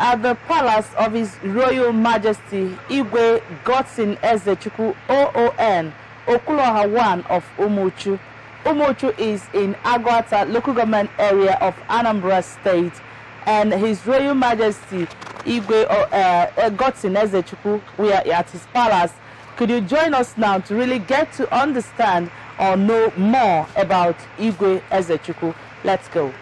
are at the palace of His Royal Majesty Igwe Godson Ezechukwu OON, Okuloha 1 of Umuchu. Umuchu is in Agwata local government area of Anambra State, and His Royal Majesty Igwe Godson Ezechukwu, we are at his palace. Could you join us now to really get to understand or know more about Igwe Ezechukwu? Let's go.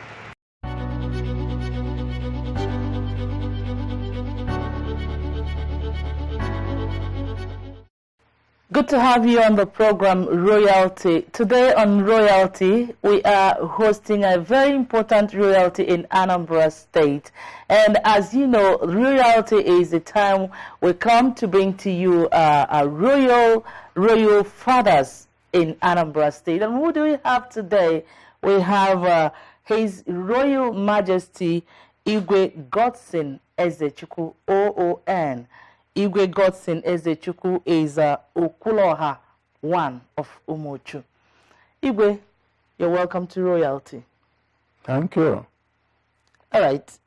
Good to have you on the program, Royalty. Today on Royalty, we are hosting a very important royalty in Anambra State. And as you know, Royalty is the time we come to bring to you royal fathers in Anambra State. And who do we have today? We have His Royal Majesty Igwe Godson Ezechukwu OON. Igwe Godson Ezechukwu is Okuloha 1 of Umuchu. Igwe, you're welcome to Royalty. Thank you. All right.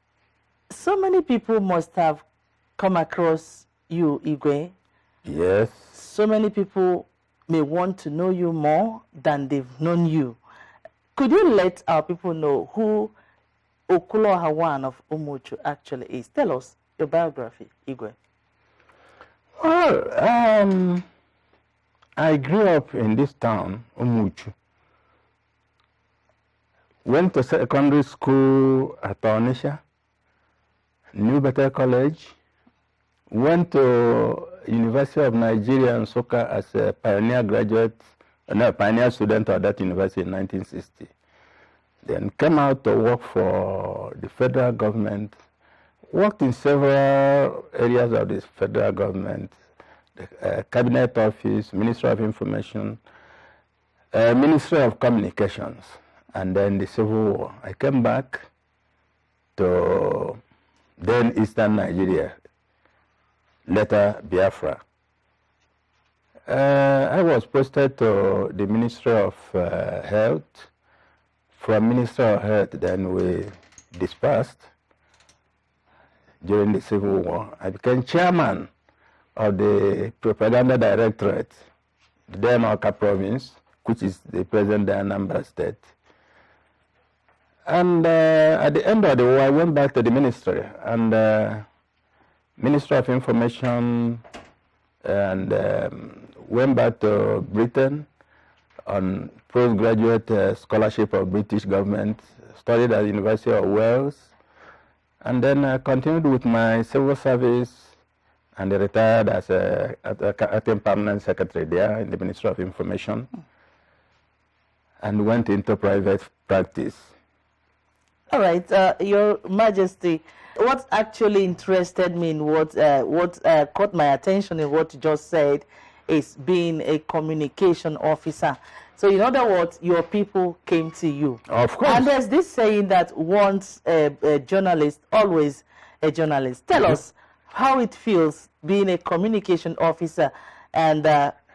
So many people must have come across you, Igwe. Yes. So many people may want to know you more than they've known you. Could you let our people know who Okuloha 1 of Umuchu actually is? Tell us your biography, Igwe. Well, I grew up in this town, Umuchu. Went to secondary school at Onisha, New Better College. Went to University of Nigeria in Nsukka as a pioneer pioneer student at that university in 1960. Then came out to work for the federal government. Worked in several areas of the federal government, the Cabinet Office, Ministry of Information, Ministry of Communications, and then the Civil War. I came back to then Eastern Nigeria, later Biafra. I was posted to the Ministry of Health. From Ministry of Health, then we dispersed. During the Civil War, I became chairman of the Propaganda Directorate, the Demoka province, which is the present Anambra State. And at the end of the war, I went back to the ministry, and Ministry of Information, and went back to Britain on postgraduate scholarship of British government, studied at the University of Wales, and then I continued with my civil service and retired as a acting permanent secretary there in the Ministry of Information, and went into private practice. All right, Your Majesty, what actually interested me in what caught my attention in what you just said is being a communication officer. So in other words, your people came to you. Of course. And there's this saying that once a journalist, always a journalist. Tell us how it feels being a communication officer and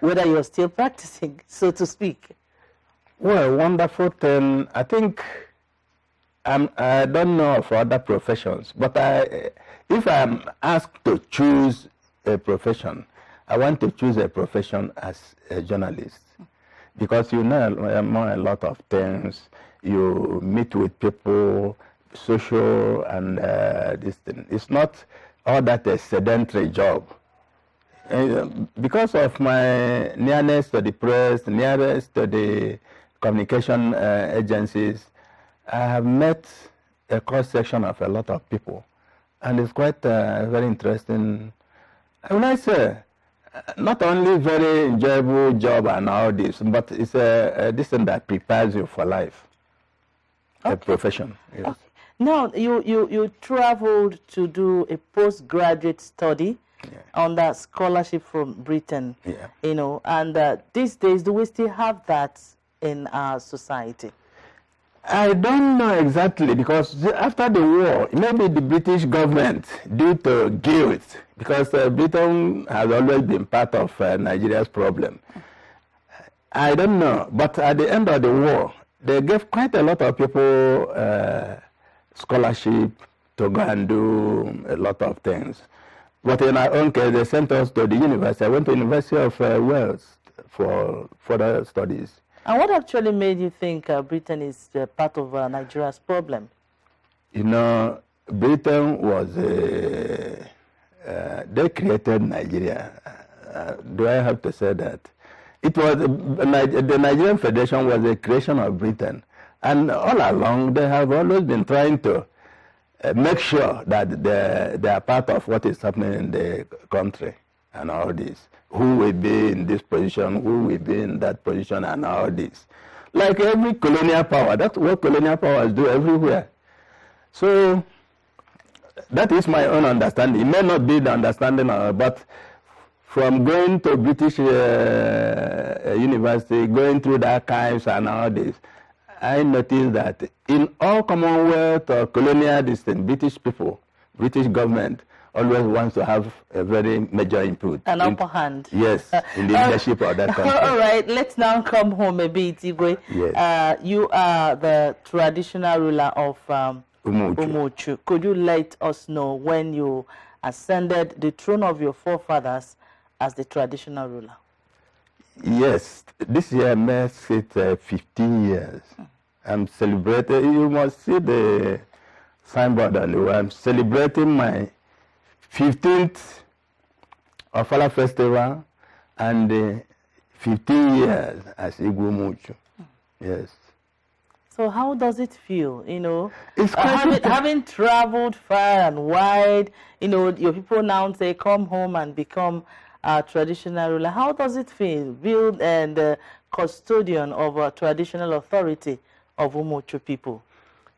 whether you're still practicing, so to speak. Well, wonderful thing. I think I don't know of other professions, but if I'm asked to choose a profession, I want to choose a profession as a journalist. Because you know a lot of things, you meet with people, social, and this thing. It's not all that a sedentary job. Because of my nearness to the press, nearness to the communication agencies, I have met a cross-section of a lot of people. And it's quite very interesting. When I say, not only very enjoyable job and all this, but it's this thing that prepares you for life, a profession. Yes. Okay. Now, you traveled to do a postgraduate study under scholarship from Britain, you know, and these days, do we still have that in our society? I don't know exactly, because after the war, maybe the British government, due to guilt, because Britain has always been part of Nigeria's problem. I don't know, but at the end of the war, they gave quite a lot of people scholarship to go and do a lot of things. But in our own case, they sent us to the university. I went to the University of Wales for further studies. And what actually made you think Britain is part of Nigeria's problem? You know, Britain was, they created Nigeria. Do I have to say that? It was, the Nigerian Federation was a creation of Britain. And all along, they have always been trying to make sure that they are part of what is happening in the country and all this. Who will be in this position, who will be in that position, and all this. Like every colonial power, that's what colonial powers do everywhere. So that is my own understanding. It may not be the understanding, but from going to British university, going through the archives and all this, I noticed that in all Commonwealth or colonial British people, British government always wants to have a very major input. An upper hand. Yes, in the leadership of that country. All right, let's now come home a bit, Igwe. Yes. You are the traditional ruler of Umuchu. Could you let us know when you ascended the throne of your forefathers as the traditional ruler? Yes, this year makes it 15 years. I'm celebrating, you must see the signboard on the wall. I'm celebrating my 15th Ofala Festival and 15 years as Igwe Umuchu. Yes. So how does it feel, you know, it's having traveled far and wide, you know, your people now say come home and become a traditional ruler. How does it feel, build and custodian of a traditional authority of Umuchu people?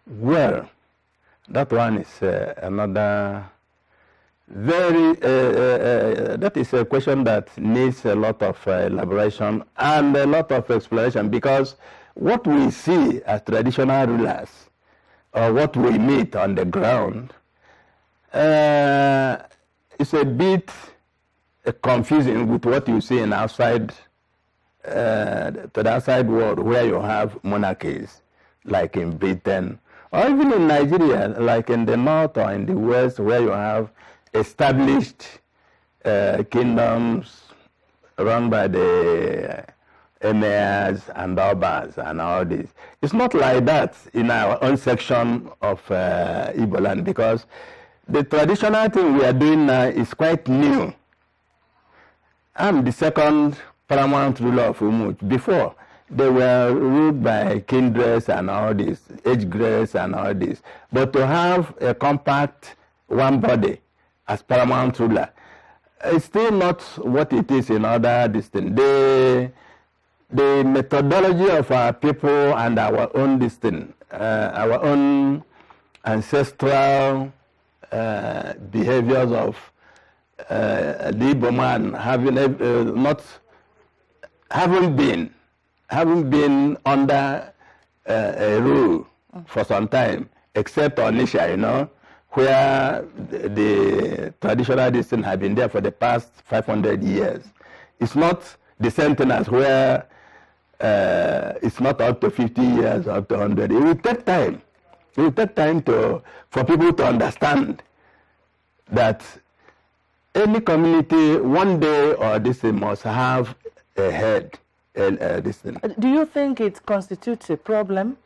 Well, that one is another very, that is a question that needs a lot of elaboration and a lot of exploration, because what we see as traditional rulers, or what we meet on the ground, is a bit confusing with what you see in outside, to the outside world, where you have monarchies, like in Britain, or even in Nigeria, like in the north or in the west, where you have established kingdoms run by the emirs and obas and all this. It's not like that in our own section of Igbo land, because the traditional thing we are doing now is quite new. I'm the second paramount ruler of Umuchu. Before, they were ruled by kindreds and all this, age grades and all this. But to have a compact one body as paramount ruler, it's still not what it is in other districts. The methodology of our people and our own distinct, our own ancestral behaviors of the Igbo man having been under a rule for some time, except Onisha, you know, where the traditional distinct have been there for the past 500 years. It's not the Sentinels where it's not up to 50 years, up to 100. It will take time. It will take time for people to understand that any community, one day or this thing, must have a head. This thing. Do you think it constitutes a problem?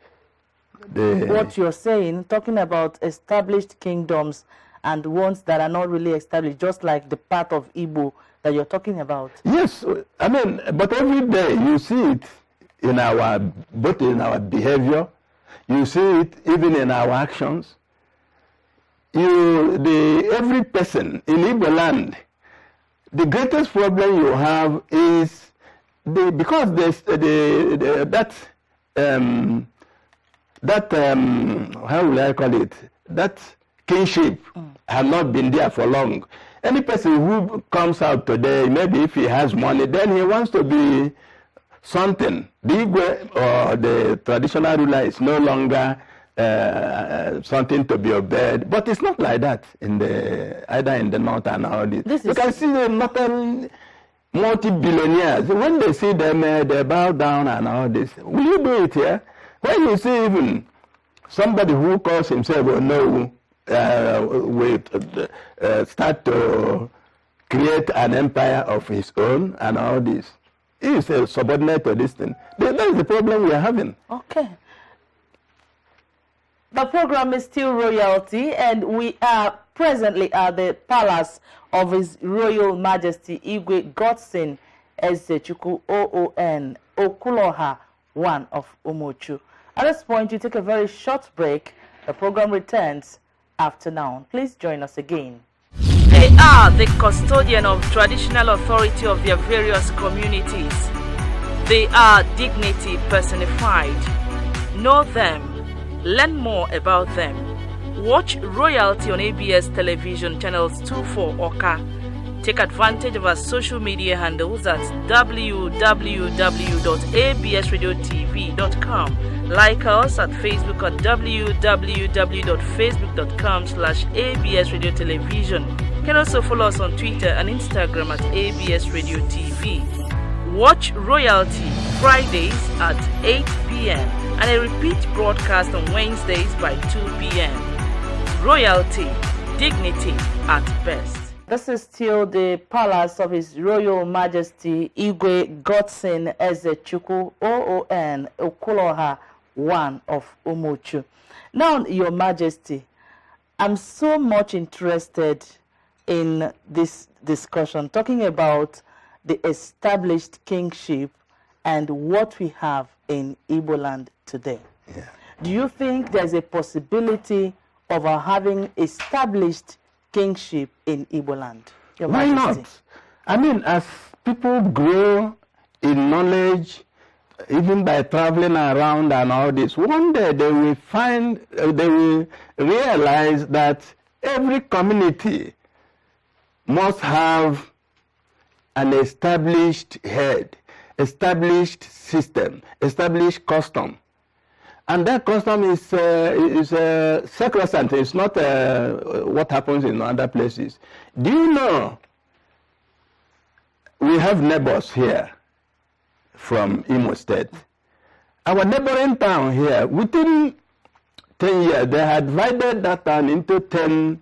What you're saying, talking about established kingdoms and ones that are not really established, just like the part of Igbo that you're talking about. Yes, I mean, but every day you see it in both in our behavior, you see it even in our actions. Every person in Igbo land, the greatest problem you have is because how will I call it? That kinship have not been there for long. Any person who comes out today, maybe if he has money, then he wants to be something. The Igwe or the traditional ruler is no longer something to be obeyed. But it's not like that either in the north and all this. You can see the northern multi-billionaires. When they see them, they bow down and all this. Will you do it here? When you see even somebody who calls himself Onowu, start to create an empire of his own and all this. He is a subordinate to this thing. That is the problem we are having. Okay. The program is still Royalty, and we are presently at the palace of His Royal Majesty Igwe Godson Ezechukwu OON Okuloha I of Umuchu. At this point, you take a very short break. The program returns after now. Please join us again. They are the custodian of traditional authority of their various communities. They are dignity personified. Know them. Learn more about them. Watch Royalty on ABS television channels 24 Oka. Take advantage of our social media handles at www.absradiotv.com. Like us at Facebook at www.facebook.com/absradiotelevision. You can also follow us on Twitter and Instagram at ABS Radio TV. Watch Royalty Fridays at 8 p.m. and a repeat broadcast on Wednesdays by 2 p.m. Royalty, dignity at best. This is still the palace of His Royal Majesty Igwe Godson Ezechukwu OON Okuloha I of Umuchu. Now, Your Majesty, I'm so much interested in this discussion, talking about the established kingship and what we have in Igbo land today. Yeah. Do you think there's a possibility of our having established kingship in Igbo land? Your Why Majesty? not? I mean, as people grow in knowledge, even by traveling around and all this, one day they will realize that every community must have an established head, established system, established custom. And that custom is sacrosanct. It's not what happens in other places. Do you know we have neighbors here from Imo State? Our neighboring town here, within 10 years, they had divided that town into 10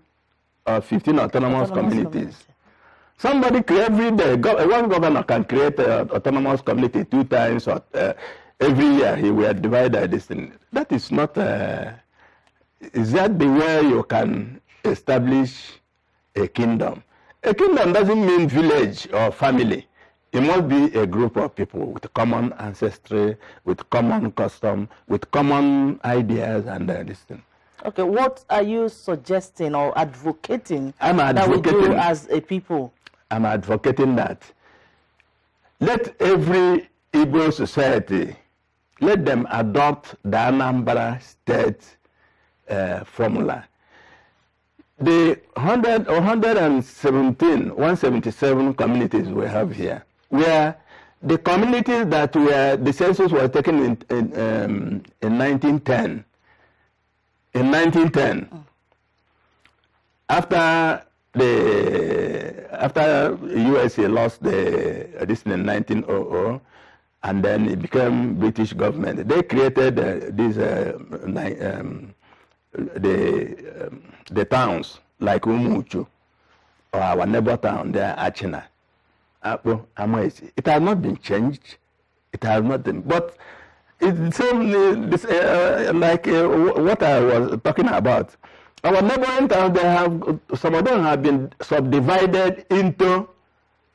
or 15 autonomous communities. Somebody every day, one governor can create an autonomous community 2 times or every year he will divide this thing. That is not, is that the way you can establish a kingdom? A kingdom doesn't mean village or family. It must be a group of people with common ancestry, with common custom, with common ideas and this thing. Okay, what are you suggesting or advocating that we do as a people? I'm advocating that let every Igbo society, let them adopt the Anambra state formula. The 177 communities we have here, where the communities that were, the census was taken in 1910. In 1910, after USA lost this in 1900, and then it became British government, they created the towns like Umuchu or our neighbor town there, Achina. It has not been changed. It has not been, but it's like what I was talking about. Our neighboring towns, they have, some of them have been subdivided into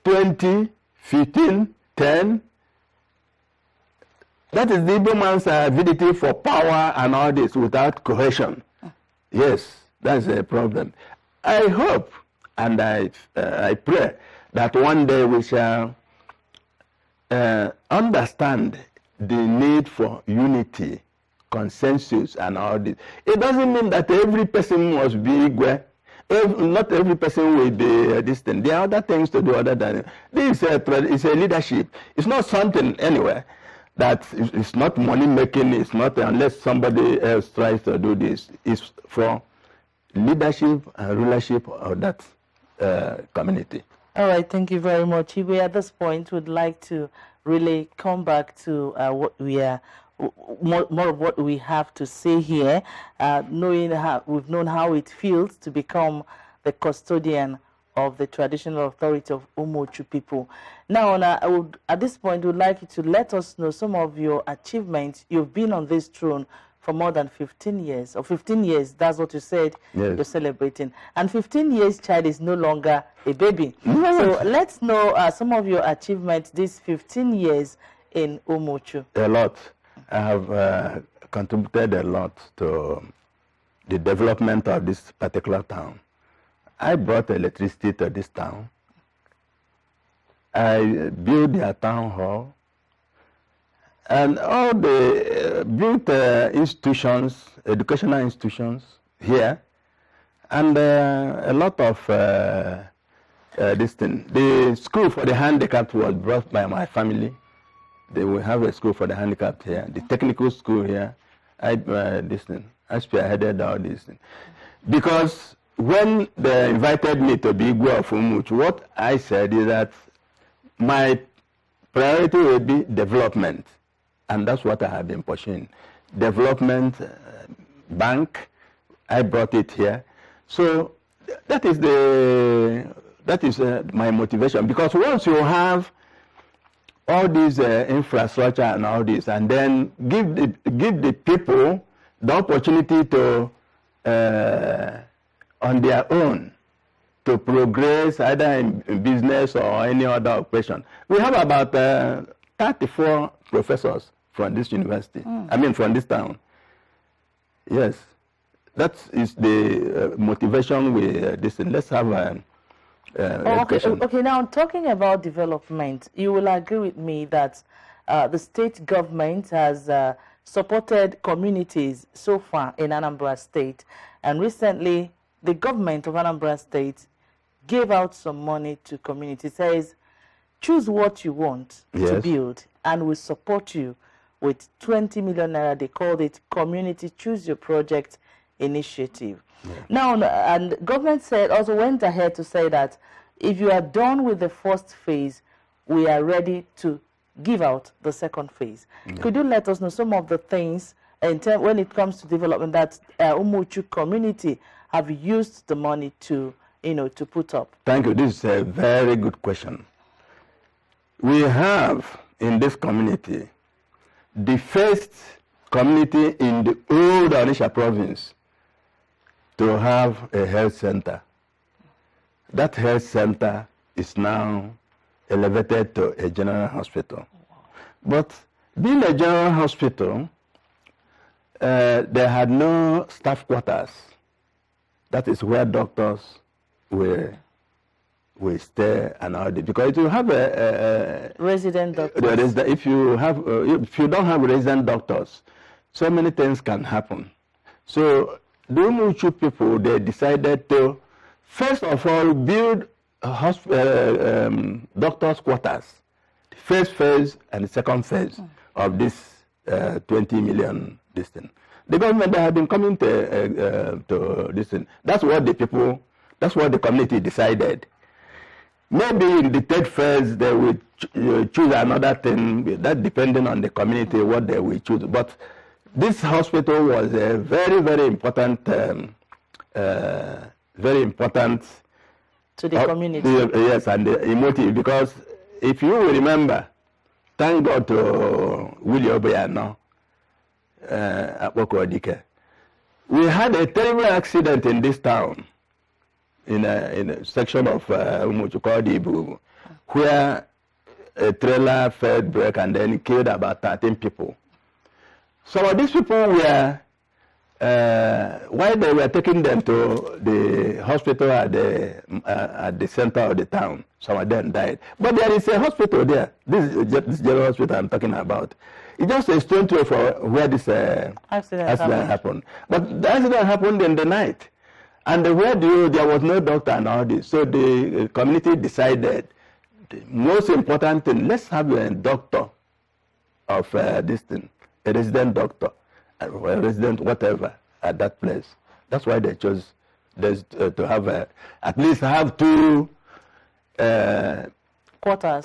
20, 15, 10. That is the Igbo man's avidity for power and all this without cohesion. Yes, that's a problem. I hope and I pray that one day we shall understand the need for unity, consensus, and all this. It doesn't mean that every person must be Igwe. Not every person will be distant. There are other things to do other than this. Is a leadership. It's not something anyway that it's not money making. It's not unless somebody else tries to do this. It's for leadership and rulership of that community. All right, thank you very much. Igwe, at this point, would like to really come back to what we are more of what we have to say here, knowing how we've known how it feels to become the custodian of the traditional authority of Umuchu people. Now, I would, at this point, would like you to let us know some of your achievements. You've been on this throne for more than 15 years, or 15 years, that's what you said. Yes. You're celebrating. And 15 years child is no longer a baby. Yes. So let's know some of your achievements these 15 years in Umuchu. A lot. I have contributed a lot to the development of this particular town. I brought electricity to this town. I built their town hall. And all the built institutions, educational institutions here. And a lot of this thing. The school for the handicapped was brought by my family. They will have a school for the handicapped here. The technical school here. I spearheaded all this thing. Because when they invited me to be Igwe of Umuchu, what I said is that my priority will be development. And that's what I have been pursuing. Development, bank, I brought it here. So that is my motivation. Because once you have all these infrastructure and all this, and then give the people the opportunity to on their own to progress either in business or any other operation. We have about 34 professors from this university. I mean, from this town. Yes, that is the motivation with this. Let's have okay, now talking about development, you will agree with me that the state government has supported communities so far in Anambra State, and recently the government of Anambra State gave out some money to communities. It says, choose what you want to build, and we support you with 20 million naira. They called it Community Choose Your Project Initiative. Yeah. Now, and government said, also went ahead to say that if you are done with the first phase, we are ready to give out the second phase. Yeah. Could you let us know some of the things when it comes to development that Umuchu community have used the money to, to put up? Thank you. This is a very good question. We have in this community the first community in the old Onitsha province to have a health center. That health center is now elevated to a general hospital. But being a general hospital, they had no staff quarters. That is where doctors will stay and all that. Because if you have a resident doctors, if you don't have resident doctors, so many things can happen. So the Umuchu people, they decided to first of all build doctors' quarters, the first phase and the second phase of this 20 million this thing. The government had been coming to this thing. That's what the community decided. Maybe in the third phase they will choose another thing, that depending on the community what they will choose. But this hospital was a very, very important, to the community. Yes, and emotive, because if you will remember, thank God to Willie Obayano at Bokodike. We had a terrible accident in this town, in a section of Umuchu called Ibu, where a trailer failed brake and then killed about 13 people. So these people were, while they were taking them to the hospital at the center of the town, some of them died. But there is a hospital there. This general hospital I'm talking about. It's just a stone throw for where this accident happened. But the accident happened in the night. And there was no doctor and all this. So the community decided the most important thing, let's have a doctor of this thing, a resident doctor, a resident whatever at that place. That's why they chose to have at least have two quarters.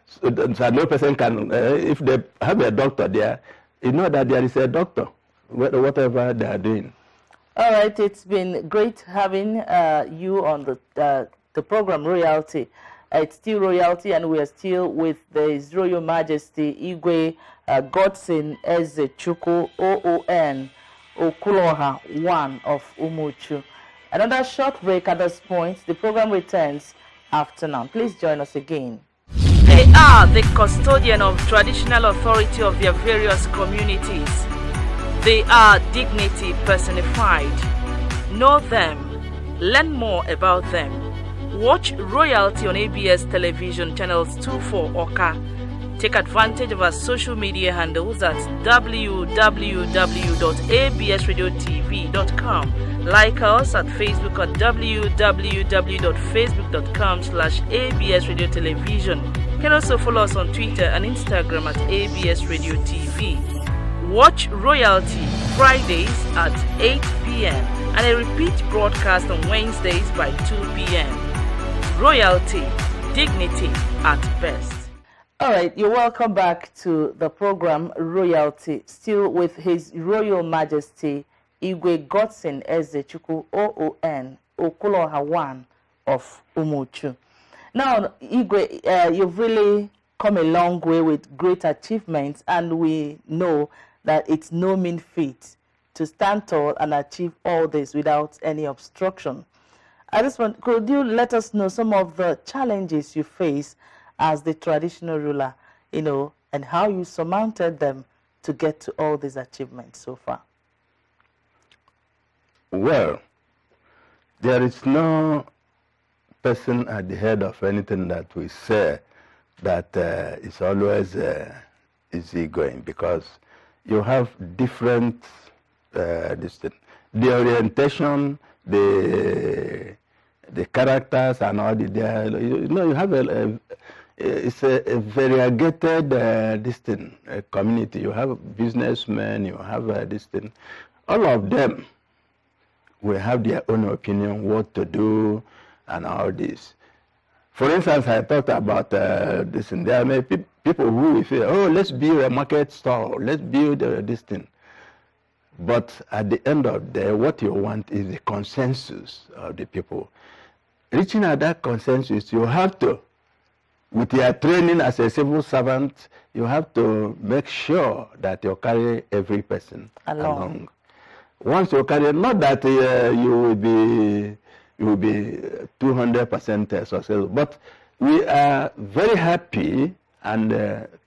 So no person can, if they have a doctor there, you know that there is a doctor, whatever they are doing. All right, it's been great having you on the program Royalty. It's still Royalty, and we are still with His Royal Majesty Igwe Godson Ezechukwu, OON, Okuloha 1 of Umuchu. Another short break at this point. The program returns after now. Please join us again. They are the custodian of traditional authority of their various communities. They are dignity personified. Know them. Learn more about them. Watch Royalty on ABS television channels 24 Oka. Take advantage of our social media handles at www.absradiotv.com. Like us at Facebook at www.facebook.com/absradiotelevision. You can also follow us on Twitter and Instagram at absradiotv. Watch Royalty Fridays at 8 p.m. and a repeat broadcast on Wednesdays by 2 p.m. Royalty, dignity at best. All right, you're welcome back to the program Royalty, still with His Royal Majesty Igwe Godson Ezechukwu, OON, Okuloha 1 of Umuchu. Now, Igwe, you've really come a long way with great achievements, and we know that it's no mean feat to stand tall and achieve all this without any obstruction. At this point, could you let us know some of the challenges you face as the traditional ruler, and how you surmounted them to get to all these achievements so far? Well, there is no person at the head of anything that we say that is always easygoing, because you have different the orientation, the characters, and all you have it's a variegated community. You have businessmen, you have this thing. All of them will have their own opinion, what to do, and all this. For instance, I talked about this, and there are many people who will say, oh, let's build a market stall, let's build this thing. But at the end of the day, what you want is the consensus of the people. Reaching at that consensus, you have to, with your training as a civil servant, you have to make sure that you carry every person along. Once you carry, not that you will be 200% successful, but we are very happy, and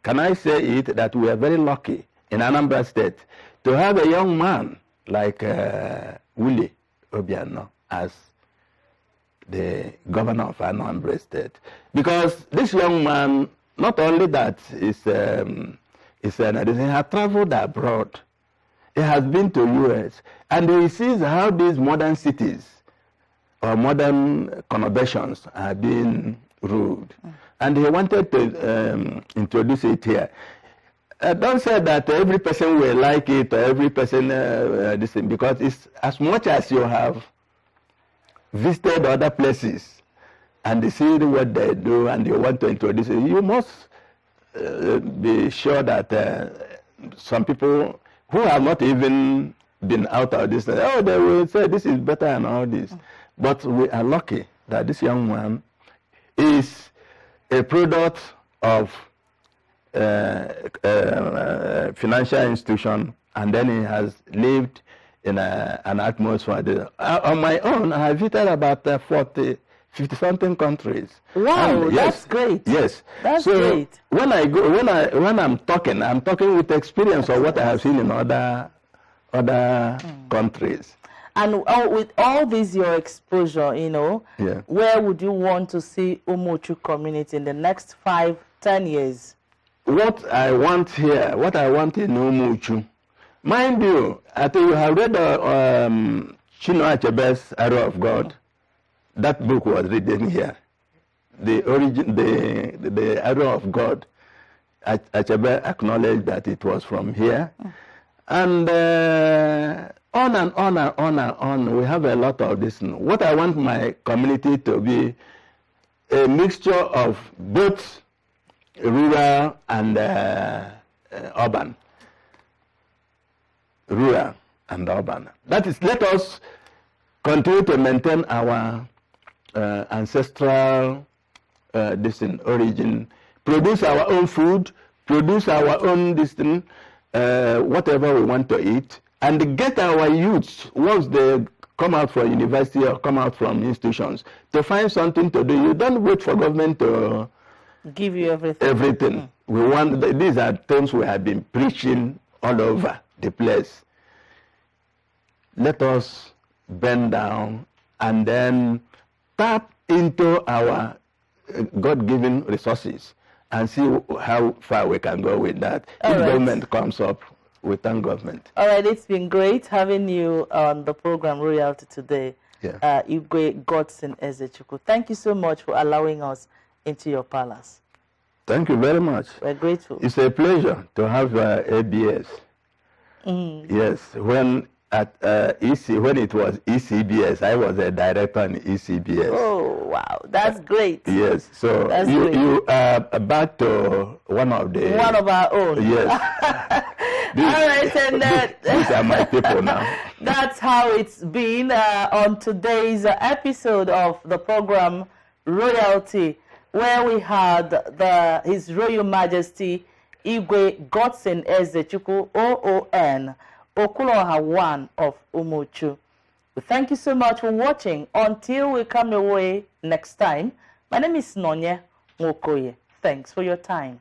can I say it, that we are very lucky in Anambra State to have a young man like Willie Obiano as the governor of Anambra State. Because this young man, not only that, he has traveled abroad. He has been to US, and he sees how these modern cities or modern conurbations are being ruled. And he wanted to introduce it here. Don't say that every person will like it, or every person this thing, because it's as much as you have visited other places and see what they do and you want to introduce it, you must be sure that some people who have not even been out of this, they will say this is better and all this. But we are lucky that this young man is a product of financial institution, and then he has lived in an atmosphere. On my own, I visited about 50-something countries. Wow, and that's great. Yes, that's so great. When I'm talking with experience of what I have seen in other countries. And with all this, your exposure, where would you want to see Umuchu community in the next 5-10 years? What I want here, what I want in Umuchu, mind you, I think you have read Chinua Achebe's Arrow of God. That book was written here. The Arrow of God. Achebe acknowledged that it was from here. And on and on and on and on, we have a lot of this. What I want my community to be a mixture of both rural and urban. rural and urban. That is, let us continue to maintain our ancestral origin, produce our own food, produce our own whatever we want to eat, and get our youths, once they come out from university or come out from institutions, to find something to do. You don't wait for government to give you everything. We want, these are things we have been preaching all over the place. Let us bend down and then tap into our God-given resources and see how far we can go with that. If government comes up, we thank government. All right, it's been great having you on the program Royalty today. Yeah. Igwe Godson Ezechukwu. Thank you so much for allowing us into your palace. Thank you very much. We're grateful. It's a pleasure to have ABS. Yes, when at when it was ECBS, I was a director in ECBS. Oh wow, that's great. Yes, so you are back to one of our own. Yes. All right, and these are my people now. That's how it's been on today's episode of the program Royalty, where we had His Royal Majesty Igwe Godson Ezechukwu, OON, Okuloha 1 of Umuchu. We thank you so much for watching. Until we come your way next time, my name is Nonye Nwokoye. Thanks for your time.